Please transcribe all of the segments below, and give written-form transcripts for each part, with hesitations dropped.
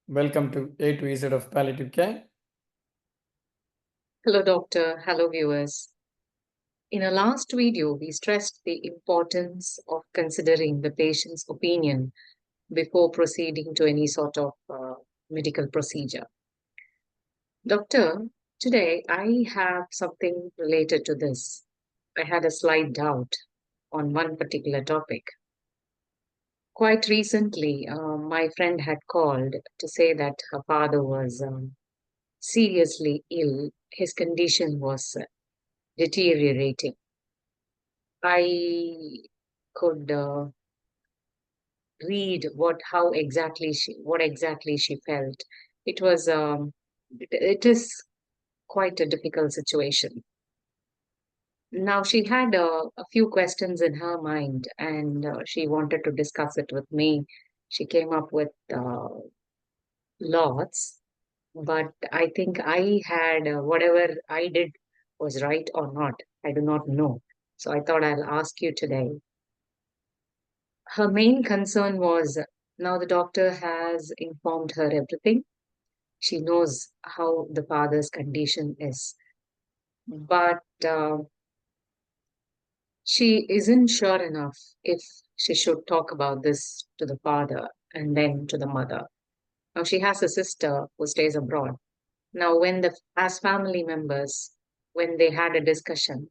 Welcome to A to Z of palliative care. Hello, doctor. Hello, viewers. In our last video, we stressed the importance of considering the patient's opinion before proceeding to any sort of medical procedure. Doctor, today I have something related to this. I had a slight doubt on one particular topic. Quite recently, my friend had called to say that her father was seriously ill. His condition was deteriorating. I could read what exactly she felt. It was it is quite a difficult situation. Now she had a few questions in her mind, and she wanted to discuss it with me. She came up with lots, but I think I had whatever I did was right or not. I do not know. So I thought I'll ask you today. Her main concern was now the doctor has informed her everything. She knows how the father's condition is, but she isn't sure enough if she should talk about this to the father and then to the mother. Now, she has a sister who stays abroad. Now, as family members, when they had a discussion,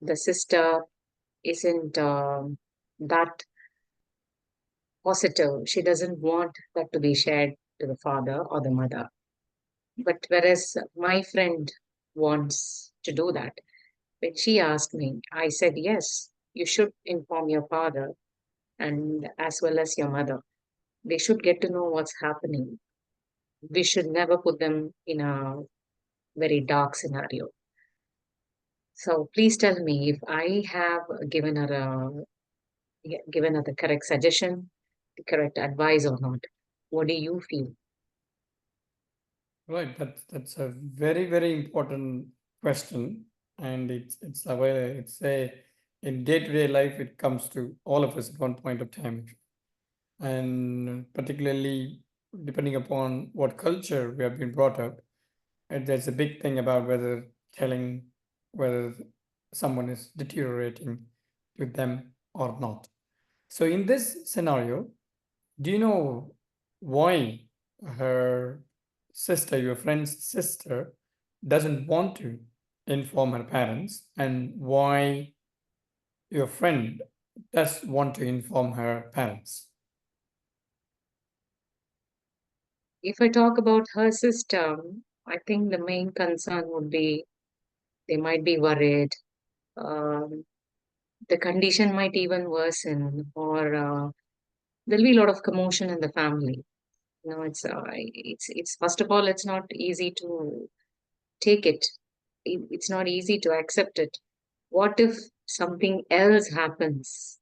the sister isn't that positive. She doesn't want that to be shared to the father or the mother. But whereas my friend wants to do that, when she asked me, I said, yes, you should inform your father and as well as your mother. They should get to know what's happening. We should never put them in a very dark scenario. So please tell me if I have given her the correct suggestion, the correct advice or not. What do you feel? Right, that's a very important question, and it's a way it's a in day-to-day life it comes to all of us at one point of time, and particularly depending upon what culture we have been brought up, and there's a big thing about telling whether someone is deteriorating with them or not. So in this scenario, do you know why her sister, your friend's sister, doesn't want to inform her parents, and why your friend does want to inform her parents? If I talk about her system, I think the main concern would be they might be worried. Um, the condition might even worsen, or there'll be a lot of commotion in the family. It's first of all, it's not easy to take it. It's not easy to accept it. What if something else happens?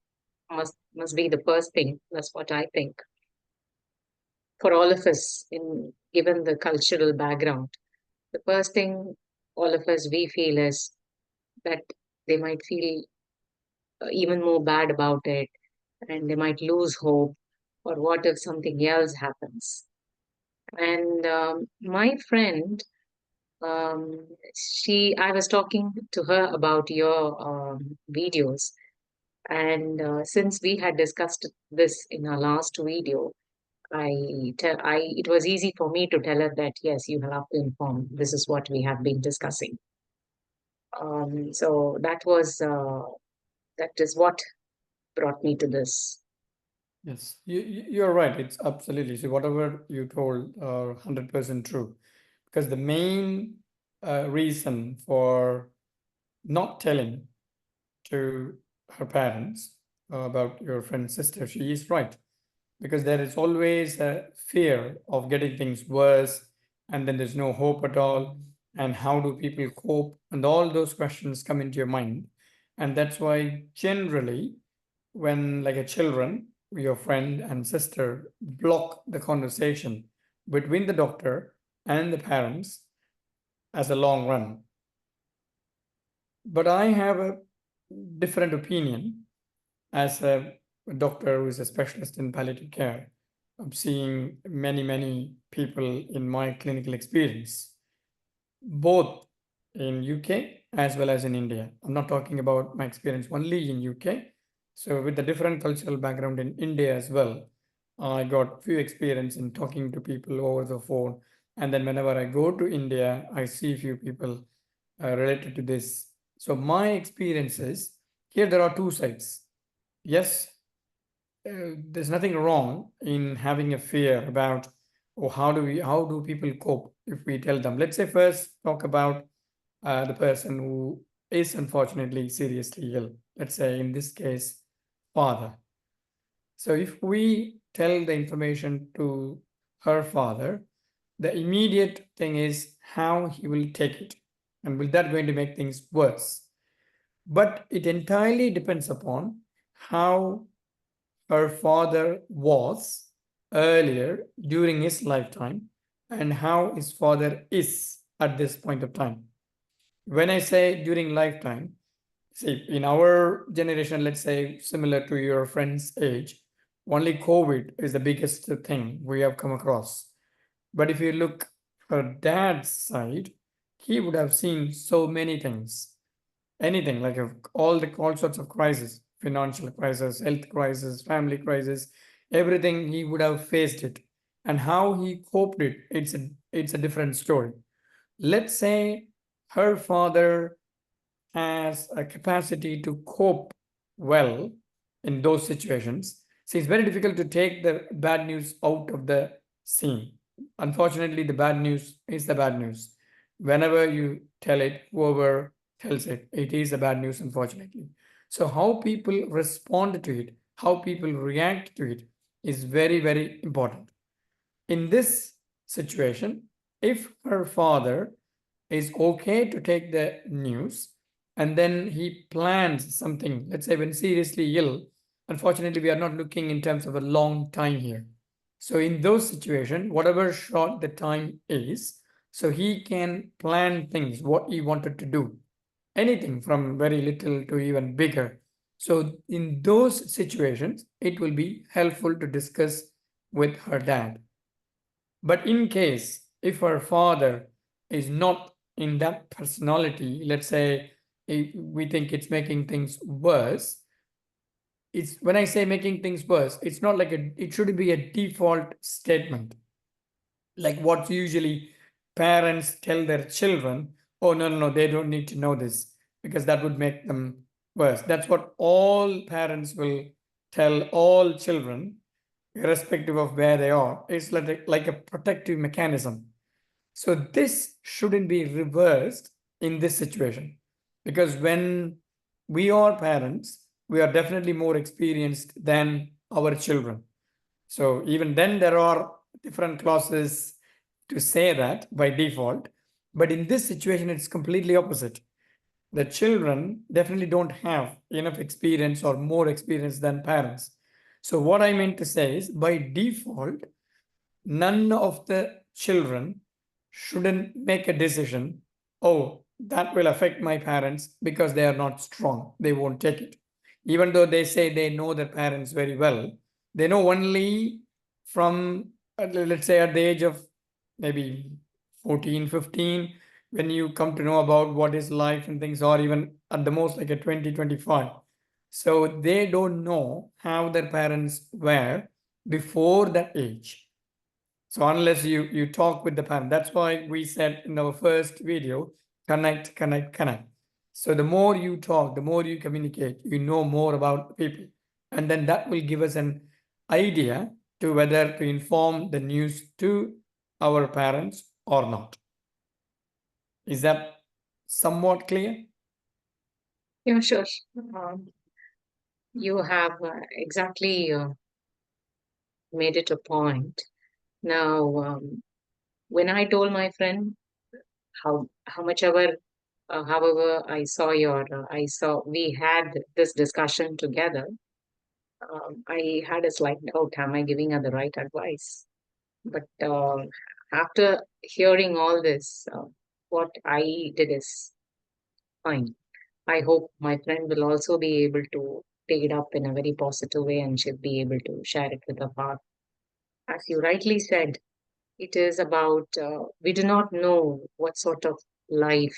Must be the first thing. That's what I think. For all of us, in given the cultural background, the first thing all of us we feel is that they might feel even more bad about it, and they might lose hope. Or what if something else happens? And my friend, I was talking to her about your videos, and since we had discussed this in our last video, it was easy for me to tell her that yes, you have to inform. This is what we have been discussing. So that is what brought me to this. Yes, you're right. It's absolutely. So whatever you told are 100% true, because the main reason for not telling to her parents about your friend's sister, she is right, because there is always a fear of getting things worse, and then there's no hope at all. And how do people cope? And all those questions come into your mind. And that's why generally, when like a children, your friend and sister block the conversation between the doctor and the parents as a long run. But I have a different opinion as a doctor who is a specialist in palliative care. I'm seeing many people in my clinical experience, both in UK as well as in India. I'm not talking about my experience only in UK. So with the different cultural background in India as well, I got few experience in talking to people over the phone. And then whenever I go to India, I see few people related to this. So my experiences here, there are two sides. Yes, there's nothing wrong in having a fear about, or how do people cope if we tell them. Let's say first talk about the person who is unfortunately seriously ill. Let's say in this case, father. So if we tell the information to her father, the immediate thing is how he will take it, and will that going to make things worse? But it entirely depends upon how her father was earlier during his lifetime and how his father is at this point of time. When I say during lifetime, see, in our generation, let's say similar to your friend's age, only COVID is the biggest thing we have come across. But if you look her dad's side, he would have seen so many things, anything like all sorts of crises, financial crisis, health crisis, family crisis, everything he would have faced it, and how he coped it. It's a different story. Let's say her father has a capacity to cope well in those situations. See, it's very difficult to take the bad news out of the scene. Unfortunately, the bad news is the bad news. Whenever you tell it, whoever tells it, it is the bad news, unfortunately. So, how people respond to it, how people react to it is very important. In this situation, if her father is okay to take the news and then he plans something, let's say when seriously ill, unfortunately, we are not looking in terms of a long time here. So, in those situations, whatever short the time is, so he can plan things, what he wanted to do, anything from very little to even bigger. So, in those situations, it will be helpful to discuss with her dad. But in case if her father is not in that personality, let's say if we think it's making things worse, it's when I say making things worse, it's not like it shouldn't be a default statement like what usually parents tell their children. Oh, no, they don't need to know this because that would make them worse. That's what all parents will tell all children, irrespective of where they are. It's like a protective mechanism. So this shouldn't be reversed in this situation, because when we are parents, we are definitely more experienced than our children. So even then there are different clauses to say that by default, but in this situation it's completely opposite. The children definitely don't have enough experience or more experience than parents. So what I meant to say is by default, none of the children shouldn't make a decision, oh, that will affect my parents because they are not strong. They won't take it. Even though they say they know their parents very well, they know only from, let's say, at the age of maybe 14, 15, when you come to know about what is life and things, or even at the most like a 20, 25. So they don't know how their parents were before that age. So unless you talk with the parent, that's why we said in our first video, connect. So the more you talk, the more you communicate, you know more about people. And then that will give us an idea to whether to inform the news to our parents or not. Is that somewhat clear? Yeah, sure. You have exactly made it a point. Now, when I told my friend how much ever, however, I saw we had this discussion together. I had a slight doubt, am I giving her the right advice? But after hearing all this, what I did is fine. I hope my friend will also be able to take it up in a very positive way and she'll be able to share it with her partner. as you rightly said, it is about we do not know what sort of life,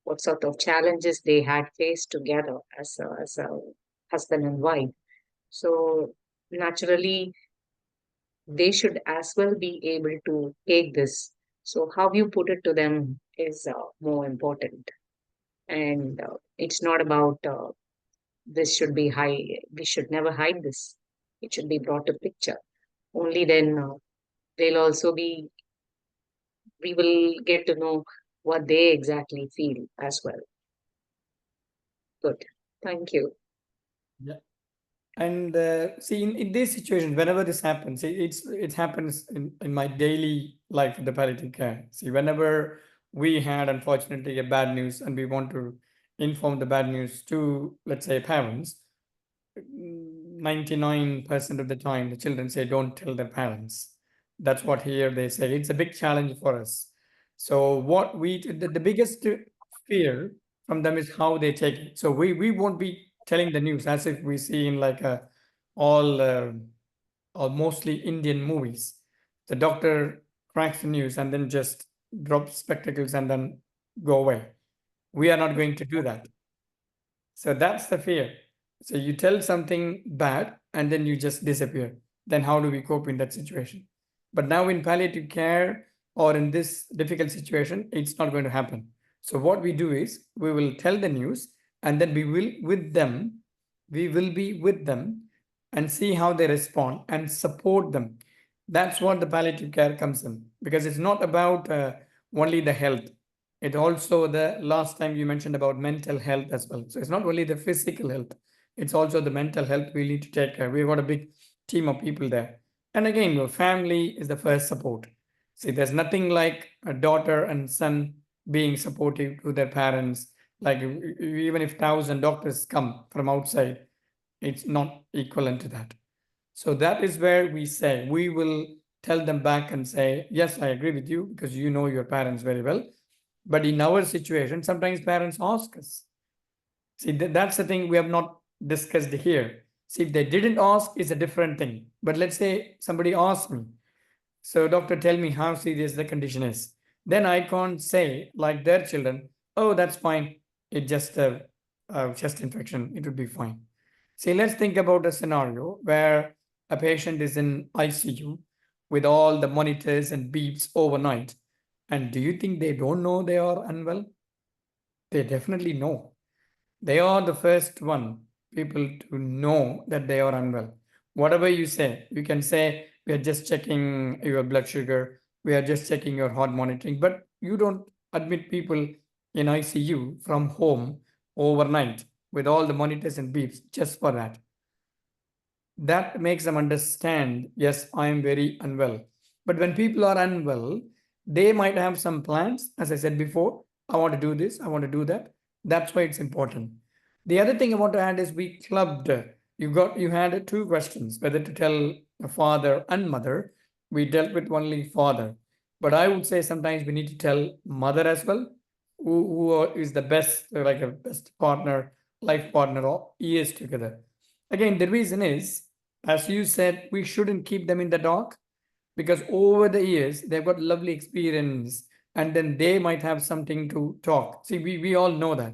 what sort of challenges they had faced together as a husband and wife. So naturally, they should as well be able to take this. So how you put it to them is more important. And it's not about this should be high. We should never hide this. It should be brought to picture. Only then they'll also be. We will get to know what they exactly feel as well. Good. Thank you. Yeah. And see, in these situations, whenever this happens, it happens in my daily life in the palliative care. See, whenever we had unfortunately a bad news and we want to inform the bad news to, let's say, parents, 99% of the time the children say don't tell their parents. That's what here they say. It's a big challenge for us. So what the biggest fear from them is how they take it. So we won't be telling the news as if we see in like a all or mostly Indian movies. The doctor cracks the news and then just drops spectacles and then go away. We are not going to do that. So that's the fear. So you tell something bad and then you just disappear. Then how do we cope in that situation? But now in palliative care or in this difficult situation, it's not going to happen. So what we do is we will tell the news and then we will be with them and see how they respond and support them. That's what the palliative care comes in, because it's not about only the health. It also, the last time you mentioned about mental health as well. So it's not only the physical health, it's also the mental health we need to take care. We've got a big team of people there. And again, your family is the first support. See, there's nothing like a daughter and son being supportive to their parents. Like even if 1,000 doctors come from outside, it's not equivalent to that. So that is where we say, we will tell them back and say, yes, I agree with you because you know your parents very well. But in our situation, sometimes parents ask us. See, that's the thing we have not discussed here. See, if they didn't ask, it's a different thing. But let's say somebody asked me, so doctor, tell me how serious the condition is. Then I can't say like their children, oh, that's fine. It's just a chest infection. It would be fine. See, let's think about a scenario where a patient is in ICU with all the monitors and beeps overnight. And do you think they don't know they are unwell? They definitely know. They are the first one people to know that they are unwell. Whatever you say, you can say, we are just checking your blood sugar, we are just checking your heart monitoring, but you don't admit people in ICU from home overnight with all the monitors and beeps just for that. That makes them understand, yes, I am very unwell. But when people are unwell, they might have some plans. As I said before, I want to do this, I want to do that. That's why it's important. The other thing I want to add is we clubbed. You had two questions, whether to tell a father and mother. We dealt with only father. But I would say sometimes we need to tell mother as well, who is the best, like a best partner, life partner, or years together. Again, the reason is, as you said, we shouldn't keep them in the dark, because over the years they've got lovely experience and then they might have something to talk. See, we all know that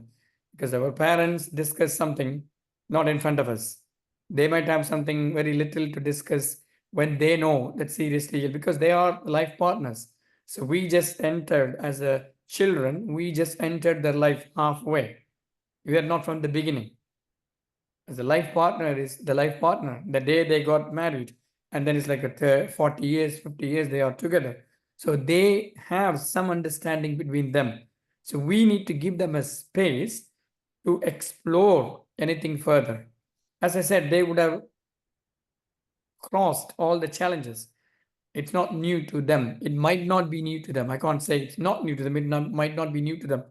because our parents discuss something not in front of us. They might have something very little to discuss when they know that seriously ill, because they are life partners. So we just entered as a children, we just entered their life halfway. We are not from the beginning. As a life partner is the life partner. The day they got married, and then it's like a 40 years, 50 years they are together. So they have some understanding between them. So we need to give them a space to explore anything further. As I said, they would have crossed all the challenges. It's not new to them. It might not be new to them. I can't say it's not new to them. Might not be new to them.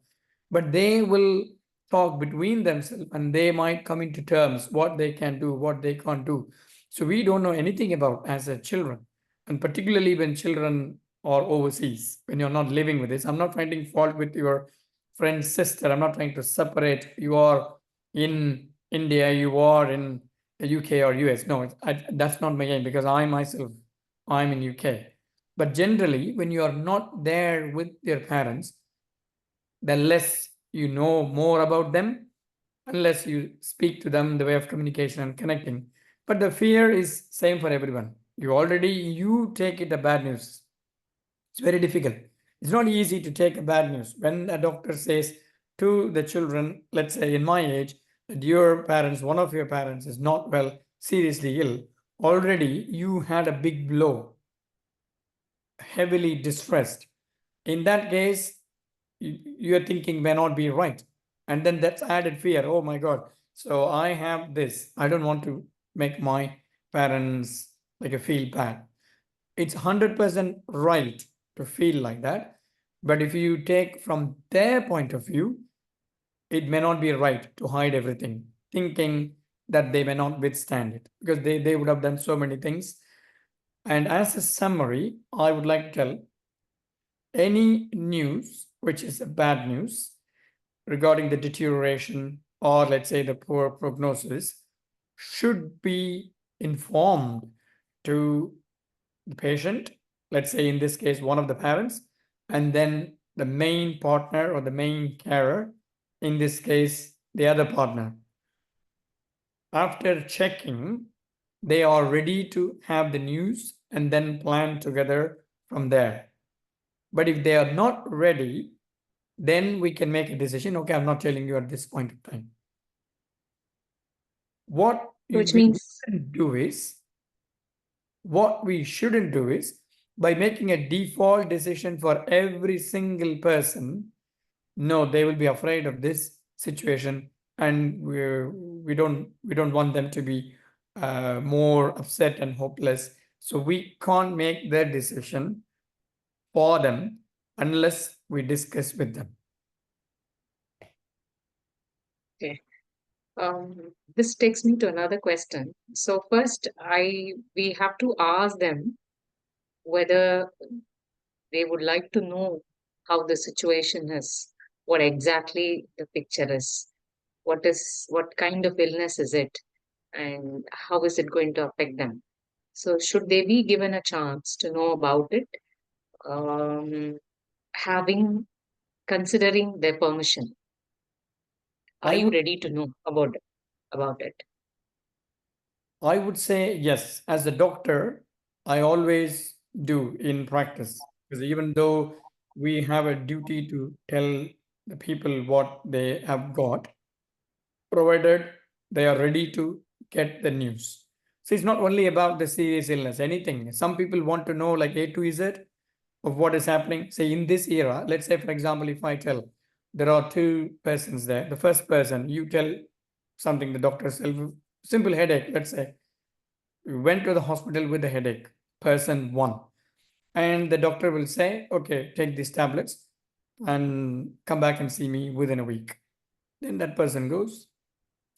But they will talk between themselves and they might come into terms what they can do, what they can't do. So we don't know anything about as a children. And particularly when children are overseas, when you're not living with this. I'm not finding fault with your friend's sister. I'm not trying to separate. You are in India, you are in the UK or US. No, that's not my game, because I myself I'm in UK. But generally, when you are not there with your parents, the less you know more about them, unless you speak to them, the way of communication and connecting. But the fear is same for everyone. You take it a bad news. It's very difficult. It's not easy to take a bad news. When a doctor says to the children, let's say in my age, that your parents, one of your parents is not well, seriously ill, already you had a big blow, heavily distressed. In that case, you're thinking may not be right. And then that's added fear. Oh my God. So I have this. I don't want to make my parents like a feel bad. It's 100% right to feel like that. But if you take from their point of view, it may not be right to hide everything, thinking that they may not withstand it because they would have done so many things. And as a summary, I would like to tell any news which is a bad news regarding the deterioration or let's say the poor prognosis should be informed to the patient, let's say in this case, one of the parents, and then the main partner or the main carer, in this case, the other partner. After checking, they are ready to have the news and then plan together from there. But if they are not ready, then we can make a decision. Okay, I'm not telling you at this point of time. What Which we means, shouldn't do is, by making a default decision for every single person, no, they will be afraid of this situation, and we don't want them to be more upset and hopeless. So we can't make their decision for them unless we discuss with them. okay. This takes me to another question. So first, we have to ask them whether they would like to know how the situation is, what exactly the picture is, what kind of illness is it, and how is it going to affect them. So should they be given a chance to know about it, um, having considering their permission? Are I you would ready to know about it? I would say yes. As a doctor, I always do in practice because even though we have a duty to tell the people what they have got, provided they are ready to get the news. So it's not only about the serious illness, anything. Some people want to know like A to Z of what is happening. Say in this era, let's say, for example, if I tell there are two persons there, the first person, you tell something, the doctor simple headache, let's say, you went to the hospital with a headache, person one, and the doctor will say, okay, take these tablets and come back and see me within a week. Then that person goes,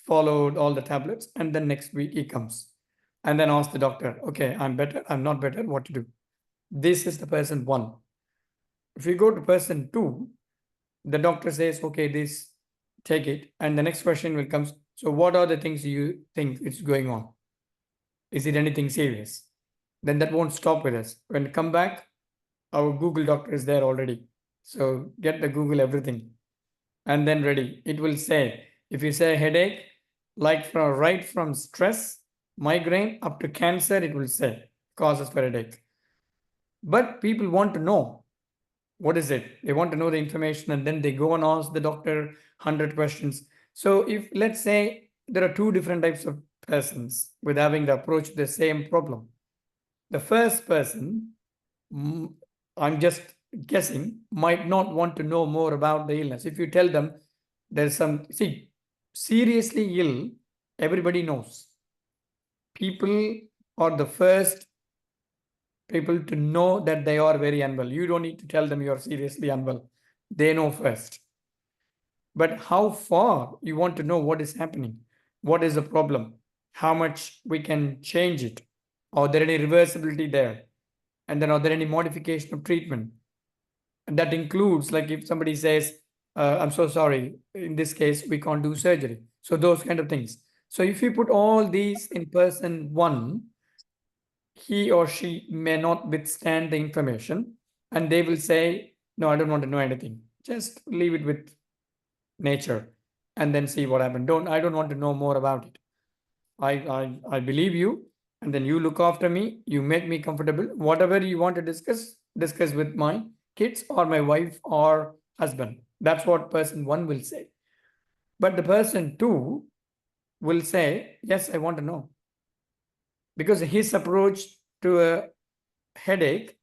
followed all the tablets, and then next week he comes and then ask the doctor, okay, I'm better, I'm not better, what to do? This is the person one. If you go to person two, the doctor says, okay, this, take it. And the next question will come, so what are the things you think is going on? Is it anything serious? Then that won't stop with us. When we come back, our Google doctor is there already. So get the Google everything and then ready. It will say, if you say headache, like right from stress, migraine up to cancer, it will say causes for headache. But people want to know what is it. They want to know the information and then they go and ask the doctor 100 questions. So if let's say there are two different types of persons with having the approach to the same problem. The first person, I'm just guessing, might not want to know more about the illness. If you tell them there's seriously ill, everybody knows. People are the first people to know that they are very unwell. You don't need to tell them you're seriously unwell. They know first. But how far you want to know what is happening? What is the problem? How much we can change it? Are there any reversibility there? And then are there any modification of treatment? And that includes, like if somebody says, I'm so sorry, in this case, we can't do surgery. So those kind of things. So if you put all these in person one, he or she may not withstand the information, and they will say, no, I don't want to know anything. Just leave it with nature and then see what happens. I don't want to know more about it. I believe you, and then you look after me, you make me comfortable. Whatever you want to discuss with my kids or my wife or husband. That's what person one will say. But the person two will say, yes, I want to know. Because his approach to a headache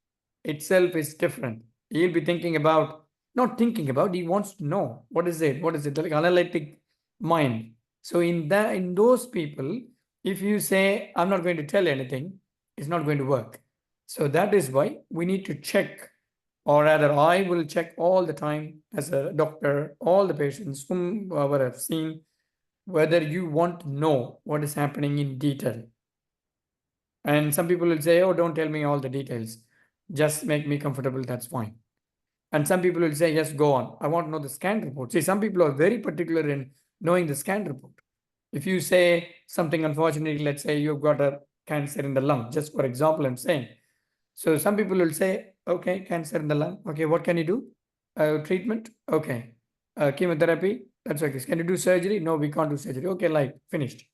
itself is different. He'll be thinking about, not thinking about, he wants to know what is it, like analytic mind. So in those people, if you say, I'm not going to tell anything, it's not going to work. So that is why we need to check, or rather, I will check all the time as a doctor, all the patients whomever I've seen, whether you want to know what is happening in detail. And some people will say, oh, don't tell me all the details. Just make me comfortable. That's fine. And some people will say, yes, go on. I want to know the scan report. See, some people are very particular in knowing the scan report. If you say something, unfortunately, let's say you've got a cancer in the lung, just for example, I'm saying. So some people will say, okay, cancer in the lung. Okay, what can you do? Treatment? Okay. Chemotherapy? That's okay. Can you do surgery? No, we can't do surgery. Okay, like finished.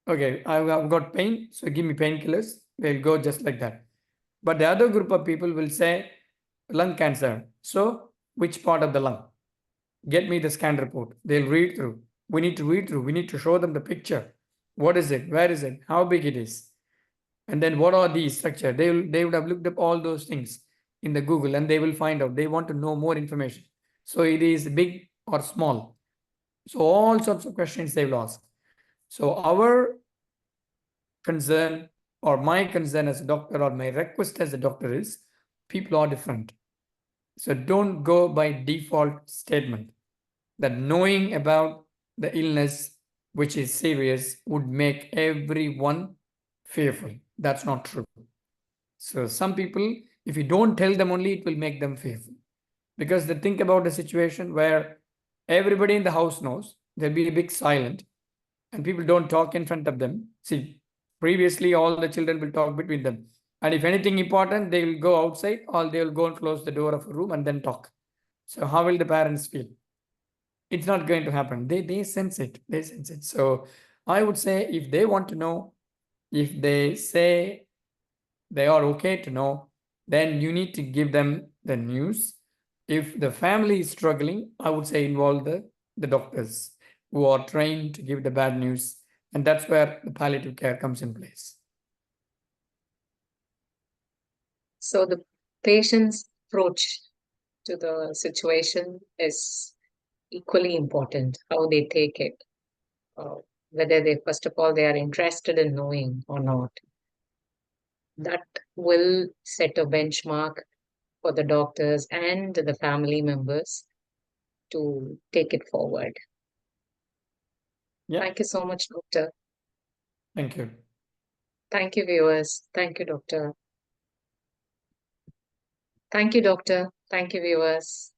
Okay, I've got pain, so give me painkillers. They'll go just like that. But the other group of people will say lung cancer. So which part of the lung? Get me the scan report. They'll read through. We need to read through. We need to show them the picture. What is it? Where is it? How big it is? And then what are these structure? They would have looked up all those things in the Google, and they will find out. They want to know more information. So it is big or small. So all sorts of questions they will ask. So our concern, or my concern as a doctor, or my request as a doctor is, people are different. So don't go by default statement that knowing about the illness, which is serious, would make everyone fearful. That's not true. So some people, if you don't tell them only, it will make them fearful. Because they think about a situation where everybody in the house knows, there'll be a big silent, and people don't talk in front of them. See, previously all the children will talk between them. And if anything important, they will go outside, or they will go and close the door of a room and then talk. So how will the parents feel? It's not going to happen. They sense it. They sense it. So I would say, if they want to know, if they say they are okay to know, then you need to give them the news. If the family is struggling, I would say involve the doctors who are trained to give the bad news. And that's where the palliative care comes in place. So the patient's approach to the situation is equally important, how they take it, uh, whether they, first of all, they are interested in knowing or not. That will set a benchmark for the doctors and the family members to take it forward. Yeah. Thank you so much, Doctor. Thank you. Thank you, viewers. Thank you, Doctor. Thank you, Doctor. Thank you, viewers.